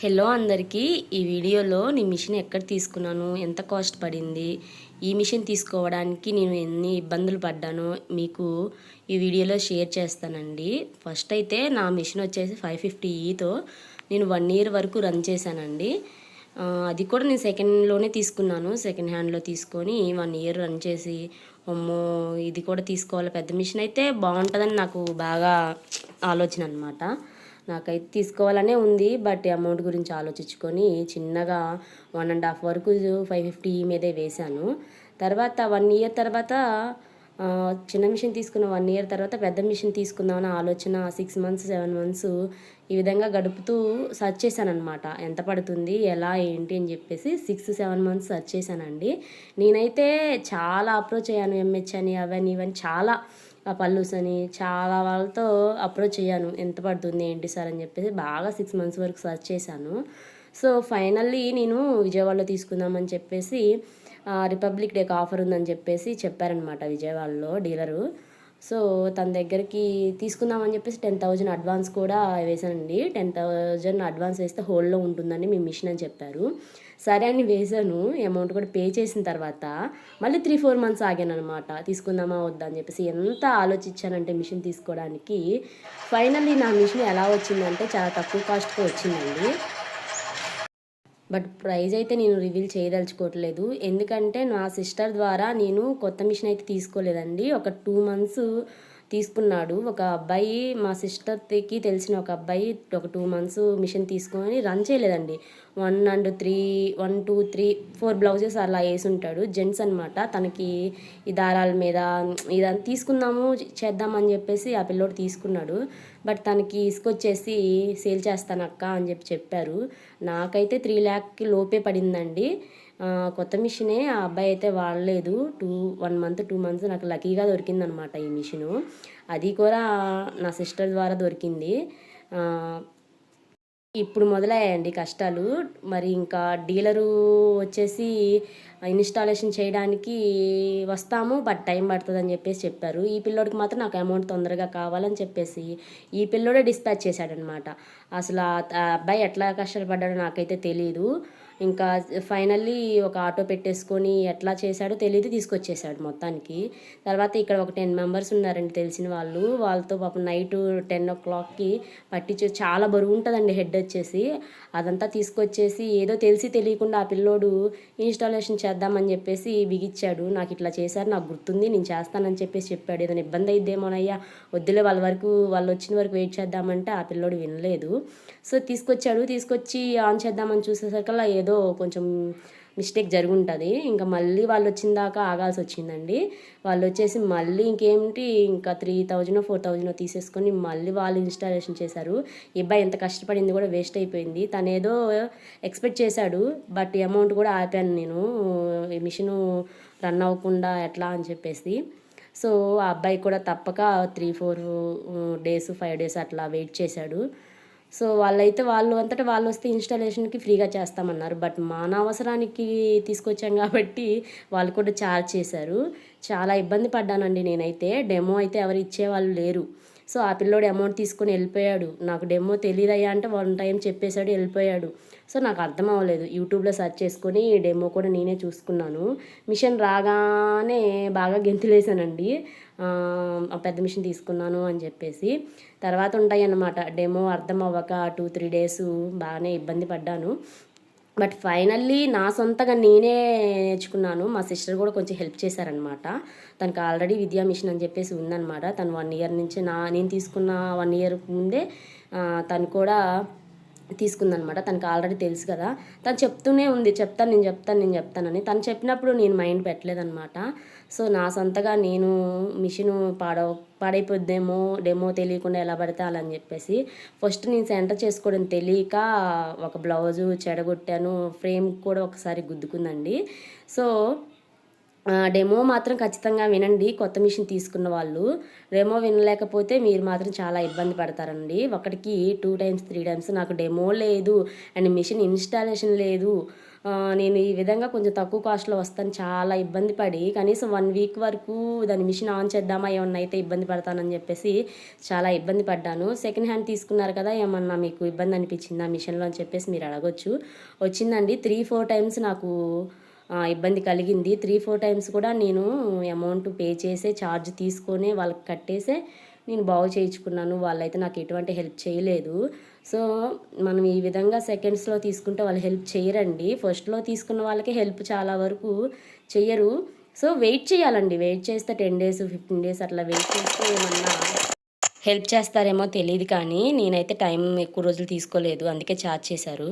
Hello అందరికీ, ఈ వీడియోలో నేను మిషన్ ఎక్కడ తీసుకున్నాను, ఎంత కాస్ట్ పడింది, ఈ మిషన్ తీసుకోవడానికి నేను ఎన్ని ఇబ్బందులు పడ్డానో మీకు ఈ వీడియోలో షేర్ చేస్తానండి. ఫస్ట్ అయితే నా మిషన్ వచ్చేసి 550Eతో నేను 1 ఇయర్ వరకు రన్ చేశానండి. అది కూడా నేను సెకండ్లోనే తీసుకున్నాను, సెకండ్ హ్యాండ్లో తీసుకొని 1 ఇయర్ రన్ చేసి అమ్మో ఇది కూడా తీసుకోవాలి, పెద్ద మిషన్ అయితే బాగుంటుందని నాకు బాగా ఆలోచన అనమాట. నాకైతే తీసుకోవాలనే ఉంది, బట్ అమౌంట్ గురించి ఆలోచించుకొని చిన్నగా 1.5 వరకు 550 మీదే వేశాను. తర్వాత 1 ఇయర్ తర్వాత చిన్న మిషన్ తీసుకున్న 1 ఇయర్ తర్వాత పెద్ద మిషన్ తీసుకుందామని ఆలోచన 6 మంత్స్ 7 మంత్స్ ఈ విధంగా గడుపుతూ సర్చ్ చేశానమాట. ఎంత పడుతుంది ఎలా ఏంటి అని చెప్పేసి 6-7 మంత్స్ సర్చ్ చేశానండి. నేనైతే చాలా అప్రోచ్ అయ్యాను, ఎంహెచ్ అని అవన్నీ ఇవన్నీ చాలా పల్లూస్ అని చాలా వాళ్ళతో అప్రోచ్ అయ్యాను. ఎంత పడుతుంది ఏంటి సార్ అని చెప్పేసి బాగా 6 మంత్స్ వరకు సర్చ్ చేశాను. సో ఫైనల్లీ నేను విజయవాడలో తీసుకుందామని చెప్పేసి రిపబ్లిక్ డేకి ఆఫర్ ఉందని చెప్పేసి చెప్పారనమాట విజయవాడలో డీలరు. సో తన దగ్గరికి తీసుకుందామని చెప్పేసి 10,000 అడ్వాన్స్ కూడా వేశానండి. 10,000 అడ్వాన్స్ వేస్తే హోల్డ్లో ఉంటుందని మీ మిషన్ అని చెప్పారు. సరే అని వేశాను. అమౌంట్ కూడా పే చేసిన తర్వాత మళ్ళీ 3-4 మంత్స్ ఆగాను అనమాట, తీసుకుందామా వద్దా అని చెప్పేసి. ఎంత ఆలోచించానంటే మిషన్ తీసుకోవడానికి. ఫైనల్లీ నా మిషన్ ఎలా వచ్చిందంటే చాలా తక్కువ కాస్ట్కి వచ్చిందండి. బట్ ప్రైజ్ అయితే నేను రివీల్ చేయదలుచుకోవట్లేదు, ఎందుకంటే నా సిస్టర్ ద్వారా నేను కొత్త మిషన్ అయితే తీసుకోలేదండి. ఒక 2 మంత్స్ తీసుకున్నాడు ఒక అబ్బాయి, మా సిస్టర్కి తెలిసిన ఒక అబ్బాయి. ఒక 2 మంత్స్ మిషన్ తీసుకొని రన్ చేయలేదండి. 1, 2, 3 4 బ్లౌజెస్ అలా వేసి ఉంటాడు. జెంట్స్ అనమాట. తనకి ఈ దారాల మీద ఇదంతా తీసుకుందాము చేద్దామని చెప్పేసి ఆ పిల్లోడు తీసుకున్నాడు. బట్ తనకి ఇసుకొచ్చేసి సేల్ చేస్తానక్క అని చెప్పారు. నాకైతే 3 lakh లోపే పడిందండి. కొత్త మిషనే. ఆ అబ్బాయి అయితే వాడలేదు. 1 మంత్ 2 మంత్స్ నాకు లక్కీగా దొరికిందనమాట ఈ మిషను. అది కూడా నా సిస్టర్ ద్వారా దొరికింది. ఇప్పుడు మొదలయ్యాయండి కష్టాలు. మరి ఇంకా డీలరు వచ్చేసి ఇన్స్టాలేషన్ చేయడానికి వస్తాము, బట్ టైం పడుతుందని చెప్పేసి చెప్పారు. ఈ పిల్లోడికి మాత్రం నాకు అమౌంట్ తొందరగా కావాలని చెప్పేసి ఈ పిల్లోడే డిస్పాచ్ చేశాడనమాట. అసలు ఆ అబ్బాయి ఎట్లా కష్టపడ్డాడో నాకైతే తెలీదు. ఇంకా ఫైనల్లీ ఒక ఆటో పెట్టేసుకొని ఎట్లా చేశాడో తెలియదు, తీసుకొచ్చేసాడు మొత్తానికి. తర్వాత ఇక్కడ ఒక 10 మెంబర్స్ ఉన్నారండి తెలిసిన వాళ్ళు. వాళ్ళతో పాపం నైట్ 10 o'clockకి పట్టించే చాలా బరువు ఉంటుందండి హెడ్ వచ్చేసి. అదంతా తీసుకొచ్చేసి ఏదో తెలిసి తెలియకుండా ఆ పిల్లోడు ఇన్స్టాలేషన్ చేద్దామని చెప్పేసి బిగిచ్చాడు. నాకు ఇట్లా చేశారు, నాకు గుర్తుంది, నేను చేస్తానని చెప్పేసి చెప్పాడు. ఏదైనా ఇబ్బంది అయిద్దేమోనయ్యా, వద్దులే వాళ్ళ వరకు వాళ్ళు వచ్చిన వరకు వెయిట్ చేద్దామంటే ఆ పిల్లోడు వినలేదు. సో తీసుకొచ్చి ఆన్ చేద్దామని చూసేసరికల్లా ఏదో కొంచెం మిస్టేక్ జరుగుంటుంది. ఇంకా మళ్ళీ వాళ్ళు వచ్చిన దాకా ఆగాల్సి వచ్చిందండి. వాళ్ళు వచ్చేసి మళ్ళీ ఇంకేంటి ఇంకా 3,000-4,000 తీసేసుకొని మళ్ళీ వాళ్ళు ఇన్స్టాలేషన్ చేశారు. ఈ అబ్బాయి ఎంత కష్టపడింది కూడా వేస్ట్ అయిపోయింది. తను ఏదో ఎక్స్పెక్ట్ చేశాడు, బట్ అమౌంట్ కూడా ఆపాను నేను, ఈ మిషను రన్ అవ్వకుండా ఎట్లా అని చెప్పేసి. సో ఆ అబ్బాయి కూడా తప్పక 3-4 days 5 days అట్లా వెయిట్ చేశాడు. సో వాళ్ళైతే వాళ్ళు అంతటా వాళ్ళు వస్తే ఇన్స్టాలేషన్కి ఫ్రీగా చేస్తామన్నారు. బట్ మన అవసరానికి తీసుకొచ్చాం కాబట్టి వాళ్ళు కూడా ఛార్జ్ చేశారు. చాలా ఇబ్బంది పడ్డానండి నేనైతే. డెమో అయితే ఎవరు ఇచ్చేవాళ్ళు లేరు. సో ఆ పిల్లోడు అమౌంట్ తీసుకొని వెళ్ళిపోయాడు. నాకు డెమో తెలియదయ్యా అంటే 1 time చెప్పేశాడు, వెళ్ళిపోయాడు. సో నాకు అర్థం అవ్వలేదు. యూట్యూబ్లో సెర్చ్ చేసుకొని డెమో కూడా నేనే చూసుకున్నాను. మిషన్ రాగానే బాగా గెంతులేసానండి, పెద్ద మిషన్ తీసుకున్నాను అని చెప్పేసి. తర్వాత ఉంటాయి అన్నమాట డెమో అర్థం అవ్వక 2-3 days బాగానే ఇబ్బంది పడ్డాను. బట్ ఫైనల్లీ నా సొంతగా నేనే నేర్చుకున్నాను. మా సిస్టర్ కూడా కొంచెం హెల్ప్ చేశారనమాట. తనకు ఆల్రెడీ విద్యా మిషన్ అని చెప్పేసి ఉందన్నమాట. తను 1 year నుంచి నేను తీసుకున్న 1 year ముందే తను కూడా తీసుకుందనమాట. తనకు ఆల్రెడీ తెలుసు కదా. తను చెప్తూనే ఉంది, నేను చెప్తానని. తను చెప్పినప్పుడు నేను మైండ్ పెట్టలేదనమాట. సో నా సొంతగా నేను మిషను పాడైపోద్దేమో డెమో తెలియకుండా ఎలా పడితే అలా అని చెప్పేసి ఫస్ట్ నేను సెంటర్ చేసుకోవడం తెలియక ఒక బ్లౌజు చెడగొట్టాను. ఫ్రేమ్ కూడా ఒకసారి గుద్దుకుందండి. సో డెమో మాత్రం ఖచ్చితంగా వినండి కొత్త మిషన్ తీసుకున్న వాళ్ళు. డెమో వినలేకపోతే మీరు మాత్రం చాలా ఇబ్బంది పడతారండి. ఒకటికి 2 టైమ్స్, 3 టైమ్స్ నాకు డెమో లేదు అండ్ మిషన్ ఇన్‌స్టాలేషన్ లేదు. నేను ఈ విధంగా కొంచెం తక్కువ కాస్ట్‌లో వస్తదని చాలా ఇబ్బంది పడి కనీసం 1 వీక్ వరకు దాని మిషన్ ఆన్ చేద్దామా ఏమన్నా అయితే ఇబ్బంది పడతానని చెప్పేసి చాలా ఇబ్బంది పడ్డాను. సెకండ్ హ్యాండ్ తీసుకున్నారు కదా! ఏమన్నా మీకు ఇబ్బంది అనిపించిందా మిషన్‌లో అని చెప్పేసి మీరు అడగొచ్చు. వచ్చిందండి 3, 4 టైమ్స్ నాకు ఇబ్బంది కలిగింది. 3, 4 టైమ్స్ కూడా నేను అమౌంట్ పే చేసే ఛార్జ్ తీసుకొనే వాళ్ళకి కట్టేసే నేను బాగు చేయించుకున్నాను. వాళ్ళైతే నాకు ఎటువంటి హెల్ప్ చేయలేదు. సో, మనం ఈ విధంగా సెకండ్స్‌లో తీసుకుంటే వాళ్ళు హెల్ప్ చేయరండి. ఫస్ట్‌లో తీసుకున్న వాళ్ళకే హెల్ప్ చాలా వరకు చెయ్యరు. సో, వెయిట్ చేయాలండి. వెయిట్ చేస్తే 10 డేస్, 15 డేస్ అట్లా వెయిట్ చేస్తే ఏమన్నా హెల్ప్ చేస్తారేమో తెలీదు కానీ, నేనైతే టైం ఎక్కువ రోజులు తీసుకోలేదు. అందుకే ఛార్జ్ చేశారు.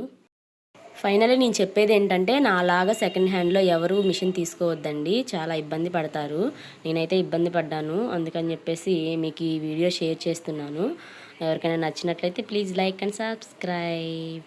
ఫైనల్లీ నేను చెప్పేదేంటంటే, నాలాగా సెకండ్ హ్యాండ్‌లో ఎవరు మిషన్ తీసుకోవద్దండి. చాలా ఇబ్బంది పడతారు. నేనైతే ఇబ్బంది పడ్డాను. అందుకని చెప్పేసి మీకు ఈ వీడియో షేర్ చేస్తున్నాను. ఎవరికైనా నచ్చినట్లయితే ప్లీజ్ లైక్ అండ్ సబ్స్క్రైబ్.